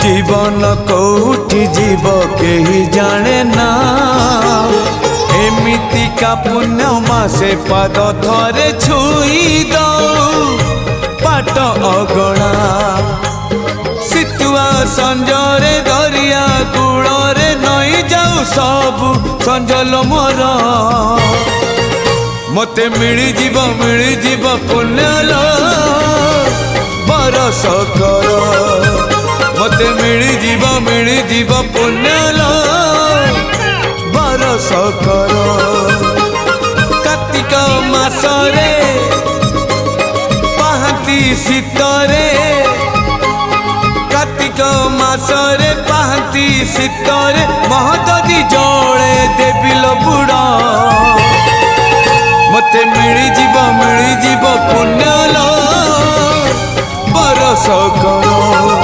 जीवन कौटी जीव केही जाने ना एमिति का पुण्य मासे पाद थरे छुई दऊ पाट अगणा सितुआ संजरे दरिया कूଳରେ नई जाऊ सबु संजल मोर मते मिली जीव पुण्यल बरस कर मते मिली जीव पुण्यल बरस कर कार्तिक मासरे पाहांती शीतरे कार्तिक मासरे पाहांती शीतरे महददी जड़े देवी बुड़ा मते मिली जीव पुण्यल बरस कर।